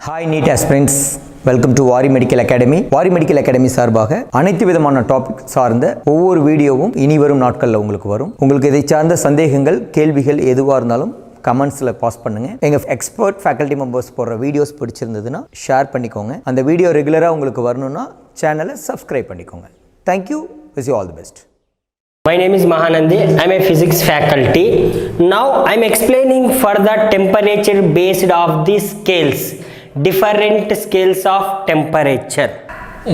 Hi NEET aspirants, welcome to Vaari medical academy. Vaari medical academy சார்பாக அனைத்து விதமான டாபிக் சார்ந்த ஒவ்வொரு வீடியோவும் இனி வரும் நாட்களில் உங்களுக்கு வரும். உங்களுக்கு இதை சார்ந்த சந்தேகங்கள், கேள்விகள் எதுவாக இருந்தாலும் கமெண்ட்ஸில் பாஸ் பண்ணுங்கள். எங்கள் எக்ஸ்பர்ட் ஃபேக்கல்ட்டி மெம்பர்ஸ் போடுற வீடியோஸ் பிடிச்சிருந்ததுன்னா ஷேர் பண்ணிக்கோங்க. அந்த வீடியோ ரெகுலராக உங்களுக்கு வரணும்னா சேனலை சப்ஸ்கிரைப் பண்ணிக்கோங்க. Thank you. Wish you all the best. My name is Mahanandi. I am a physics faculty. Now I am explaining for the temperature based of the scales, different scales of temperature.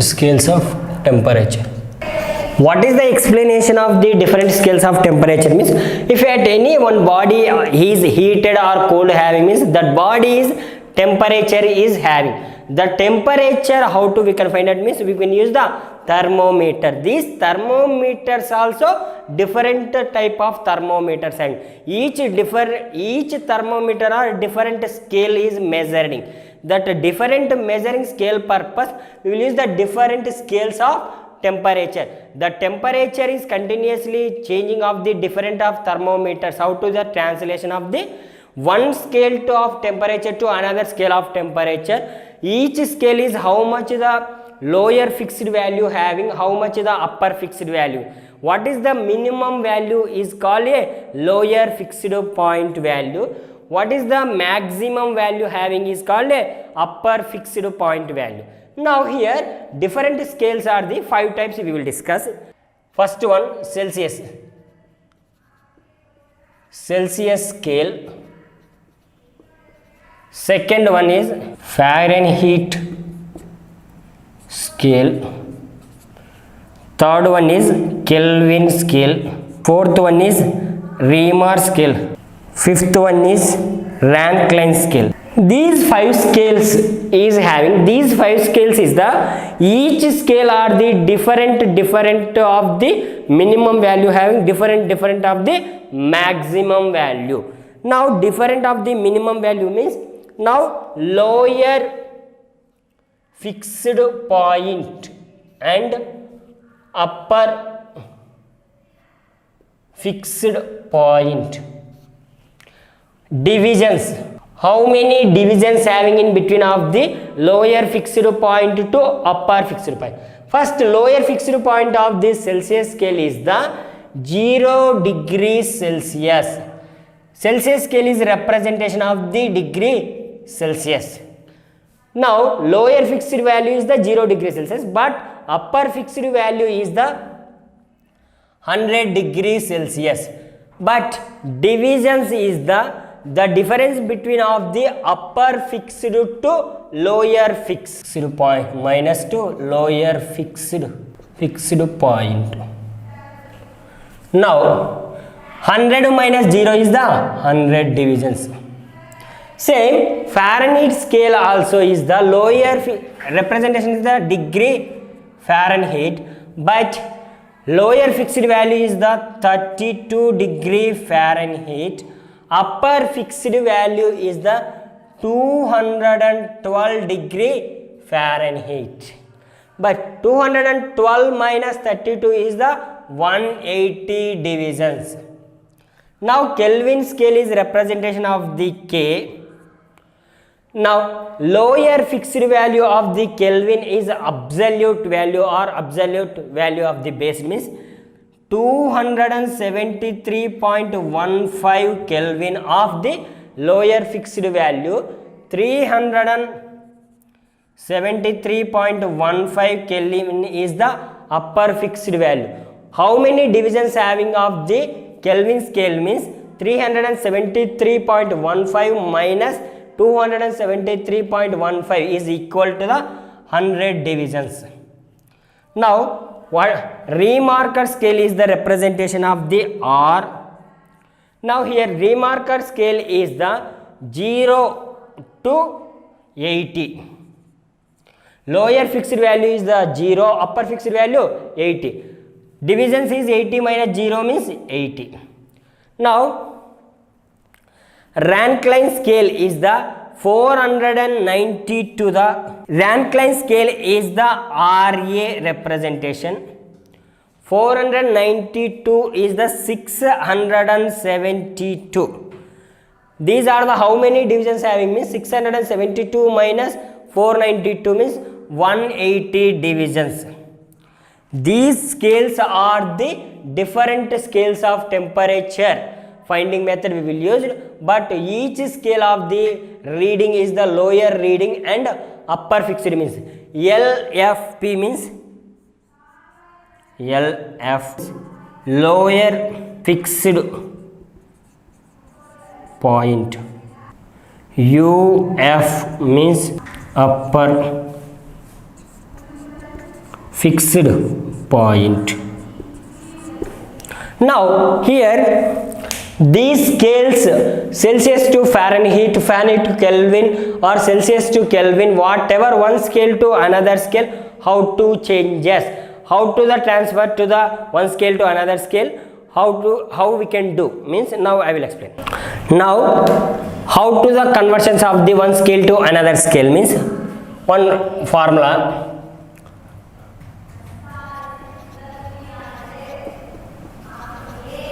Scales of temperature. What is the explanation of the different scales of temperature? Means if at any one body is heated or cold having, means that body's temperature is having. The temperature, how to we can find out, means we can use the thermometer. These thermometers also different type of thermometers having. Each thermometer or different scale is measuring. That different measuring scale purpose we will use the different scales of temperature. The temperature is continuously changing of the different of thermometers. How to the translation of the one scale to of temperature to another scale of temperature. Each scale is how much the lower fixed value having, how much the upper fixed value. What is the minimum value is called a lower fixed point value. What is the maximum value having is called a upper fixed point value. Now here different scales are the 5 types we will discuss. First one, Celsius. Celsius scale. Second one is Fahrenheit scale. Third one is Kelvin scale. Fourth one is Reaumur scale. Fifth one is Rankine scale. These 5 scales is having, these 5 scales is the, each scale are the different of the minimum value having, different of the maximum value. Now different of the minimum value means, now lower fixed point and upper fixed point. Divisions, how many divisions having in between of the lower fixed point to upper fixed point. First lower fixed point of this Celsius scale is the 0 degrees Celsius. Celsius scale is representation of the degree Celsius. Now lower fixed value is the 0 degree Celsius, but upper fixed value is the 100 degree Celsius. But divisions is the difference between of the upper fixed to lower fixed point minus to lower fixed point. Now 100 minus 0 is the 100 divisions. Same Fahrenheit scale also is the lower representation is the degree Fahrenheit, but lower fixed value is the 32 degree Fahrenheit. Upper fixed value is the 212 degree Fahrenheit. But 212 minus 32 is the 180 divisions. Now Kelvin scale is representation of the K. Now lower fixed value of the Kelvin is absolute value or absolute value of the base, means 273.15 Kelvin of the lower fixed value, 373.15 Kelvin is the upper fixed value. How many divisions having of the Kelvin scale means 373.15 minus 273.15 is equal to the 100 divisions. Now what Reaumur scale is the representation of the R. Now here Reaumur scale is the 0 to 80. Lower fixed value is the 0, upper fixed value 80. Divisions is 80 minus 0 means 80. Now Rankine scale is the 490 to the, Rankine scale is the RA representation. 492 is the 672. These are the how many divisions having means 672 minus 492 means 180 divisions. These scales are the different scales of temperature finding method we will use, but each scale of the reading is the lower reading and upper fixed means LFP means LF lower fixed point, UF means upper fixed point. Now here these scales Celsius to Fahrenheit, Fahrenheit to Kelvin or Celsius to Kelvin, whatever one scale to another scale, how to changes, how to the transfer to the one scale to another scale, how we can do means now I will explain. Now how to the conversions of the one scale to another scale means one formula.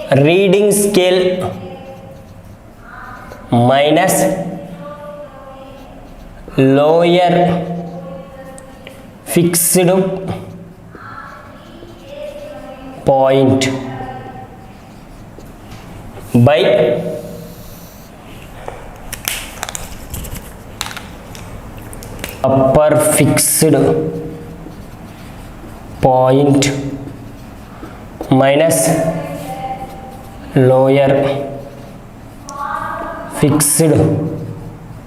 Reading scale minus lower fixed point by upper fixed point minus lower fixed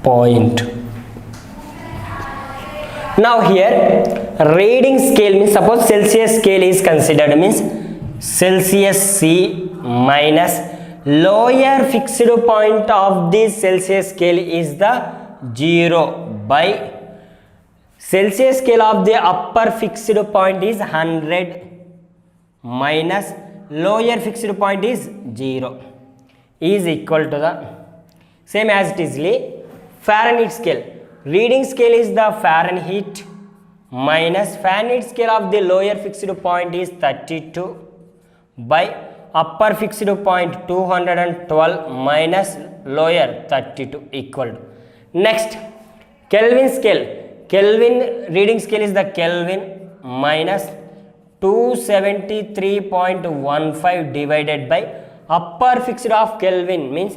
point. Now here reading scale means suppose Celsius scale is considered means Celsius C minus lower fixed point of this Celsius scale is the 0 by Celsius scale of the upper fixed point is 100 minus lower fixed point is 0 is equal to the same as it is Fahrenheit scale. Reading scale is the Fahrenheit minus Fahrenheit scale of the lower fixed point is 32 by upper fixed point 212 minus lower 32 equal to. Next Kelvin scale. Kelvin reading scale is the Kelvin minus 273.15 divided by upper fixed of Kelvin means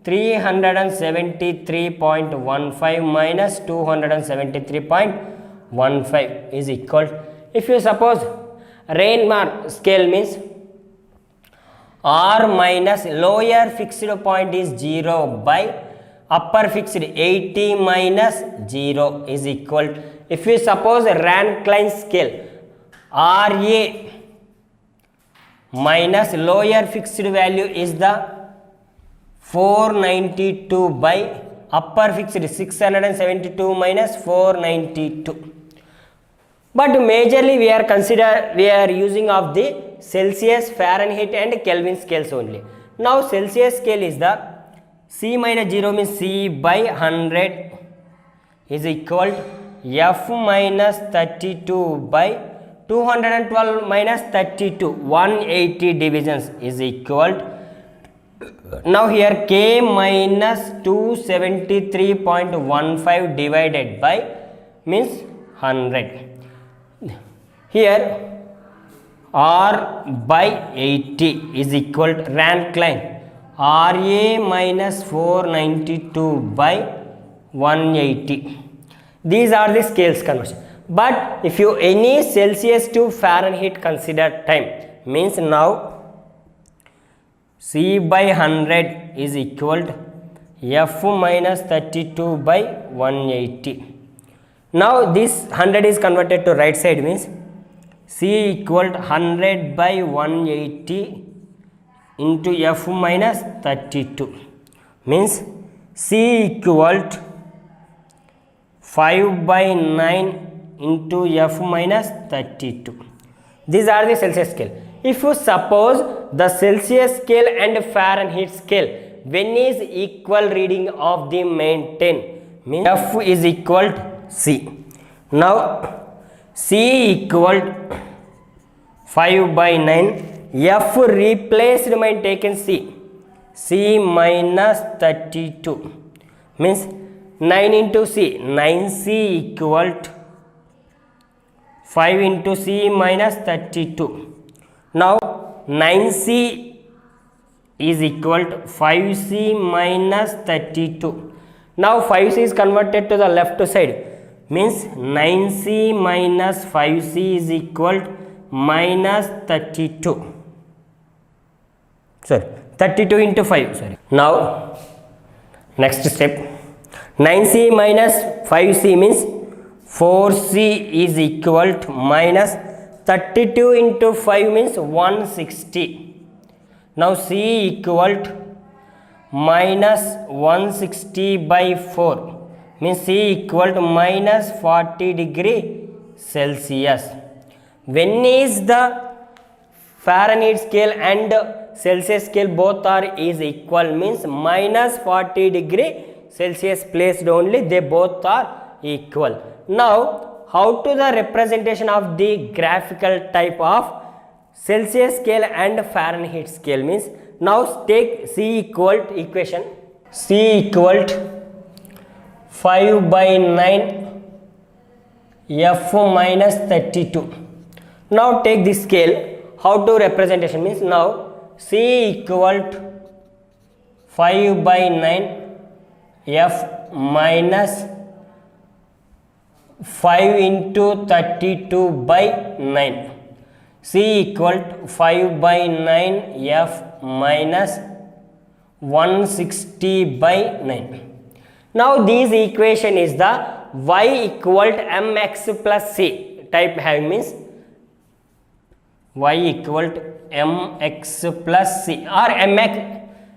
373.15 minus 273.15 is equal. If you suppose Raymer scale means R minus lower fixed point is 0 by upper fixed 80 minus 0 is equal. If you suppose Rankine scale RA minus lower fixed value is the 492 by upper fixed 672 minus 492. But majorly we are using of the Celsius, Fahrenheit and Kelvin scales only. Now Celsius scale is the C minus 0 means C by 100 is equal F minus 32 by 212 minus 32 180 divisions is equal. Now here K minus 273.15 divided by means 100. Here R by 80 is equal to Rankine RA minus 492 by 180. These are the scales conversion. But if you any Celsius to Fahrenheit consider time means now C by 100 is equal to F minus 32 by 180. Now this 100 is converted to right side means C equal to 100 by 180 into F minus 32 means C equal to 5 by 9 into F minus 32. These are the Celsius scale. If you suppose the Celsius scale and Fahrenheit scale when is equal reading of the maintain means F is equal to C. Now C equal to 5 by 9 F replaced my taken C. C minus 32 means 9 into C, 9C equal to 5 into C minus 32. Now 9C is equal to 5C minus 32. Now 5C is converted to the left side, means 9C minus 5C is equal to minus 32. Sorry, 32 into 5. Sorry. Now next step, 9C minus 5C means 4C is equal to minus 32 into 5 means 160. Now C equal to minus 160 by 4 means C equal to minus 40 degree Celsius. When is the Fahrenheit scale and Celsius scale both are is equal means minus 40 degree Celsius placed only, they both are equal. Now how to the representation of the graphical type of Celsius scale and Fahrenheit scale means, now take C equal to equation, C equal to 5 by 9 F minus 32. Now take this scale, how to representation means, now C equal to 5 by 9 F minus 5 into 32 by 9. C equal to 5 by 9 F minus 160 by 9. Now this equation is the y equal to mx plus c type having, means y equal to mx plus c or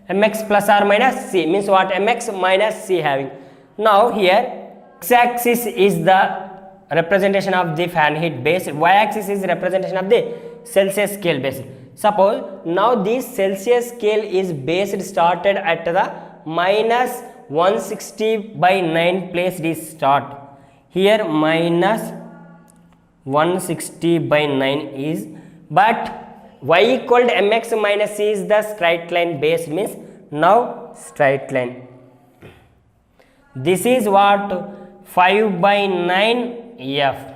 mx plus or minus c means what, mx minus c having. Now here x-axis is the representation of the Fahrenheit base, y-axis is representation of the Celsius scale base. Suppose now this Celsius scale is based started at the minus 160 by 9 place is start. Here minus 160 by 9 is, but y equal to mx minus c is the straight line base means, now straight line. This is what 5 by 9 F.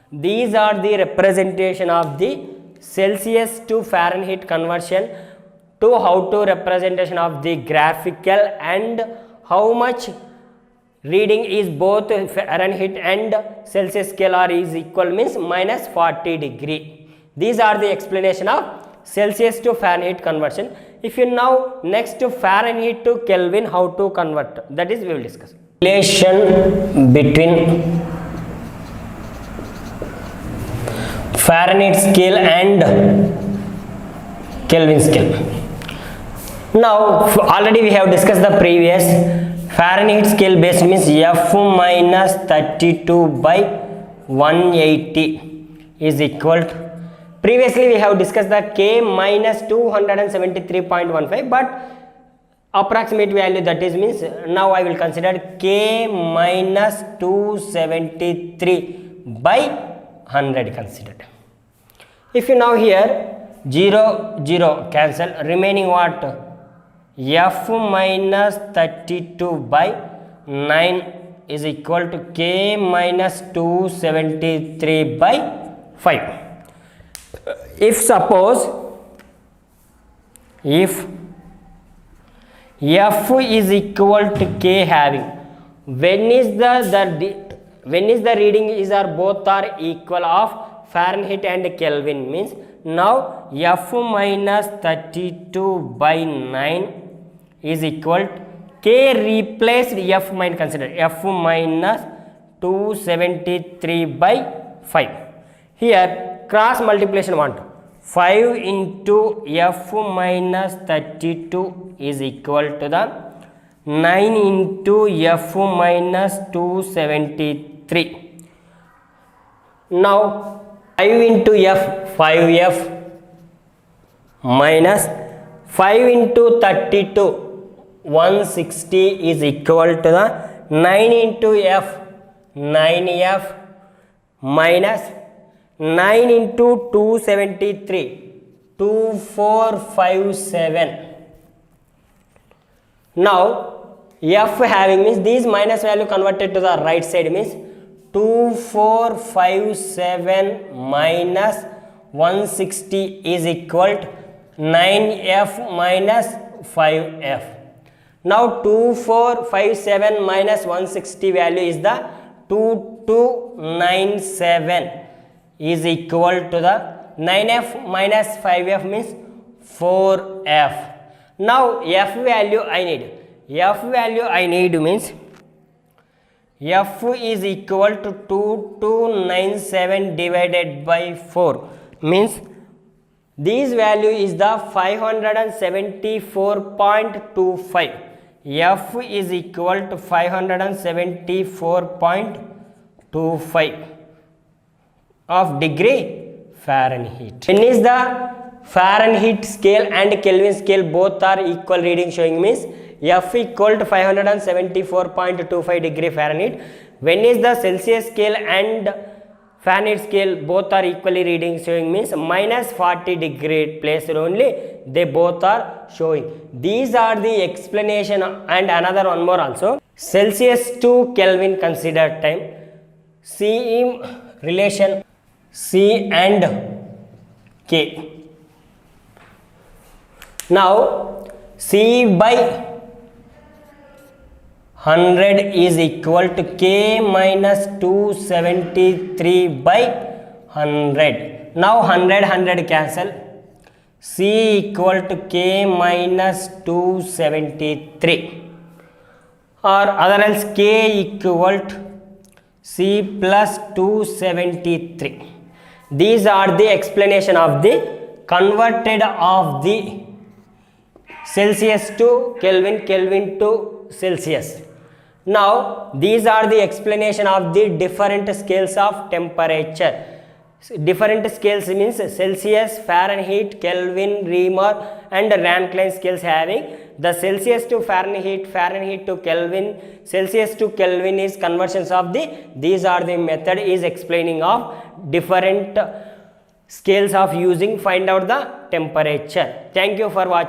These are the representation of the Celsius to Fahrenheit conversion to how to representation of the graphical and how much reading is both Fahrenheit and Celsius scale are is equal means minus 40 degree. These are the explanation of Celsius to Fahrenheit conversion. If you now next to Fahrenheit to Kelvin how to convert, that is we will discuss. Relation between Fahrenheit scale and Kelvin scale. Now already we have discussed the previous Fahrenheit scale base means F minus 32 by 180 is equal to, previously we have discussed the K minus 273.15, but approximate value that is means, now I will consider K minus 273 by 100 considered. If you now here 0 0 cancel, remaining what, F minus 32 by 9 is equal to K minus 273 by 5. If suppose if F is equal to K having, when is the reading is are both are equal of Fahrenheit and Kelvin means, now F minus 32 by 9 is equal to K replaced F minus, consider F minus 273 by 5. Here cross multiplication want, 5 into F minus 32 is equal to the 9 into F minus 273. Now 5 into F, 5F minus 5 into 32, 160 is equal to the 9 into F, 9F minus 9 into 273, 2457 Now F having means these minus value converted to the right side means 2457 minus 160 is equal to 9F minus 5F. Now 2457 minus 160 value is the 2297 is equal to the 9F minus 5F means 4F. Now F value I need. F value I need means F is equal to 2297 divided by 4 means this value is the 574.25. F is equal to 574.25 of degree Fahrenheit. When is the Fahrenheit scale and Kelvin scale both are equal reading showing means F equal to 574.25 degree Fahrenheit. When is the Celsius scale and Fahrenheit scale both are equally reading showing means minus 40 degree placed only they both are showing. These are the explanation and another one more also. Celsius to Kelvin consider time. C relation C and K. Now C by 100 is equal to K minus 273 by 100. Now 100 cancel. C equal to K minus 273 or other else K equal to C plus 273. These are the explanation of the converted of the Celsius to Kelvin, Kelvin to Celsius. Now these are the explanation of the different scales of temperature. Different scales means Celsius, Fahrenheit, Kelvin, Reaumur and Rankine scales having the Celsius to Fahrenheit, Fahrenheit to Kelvin, Celsius to Kelvin is conversions of the these are the method is explaining of different scales of using find out the temperature. Thank you for watching.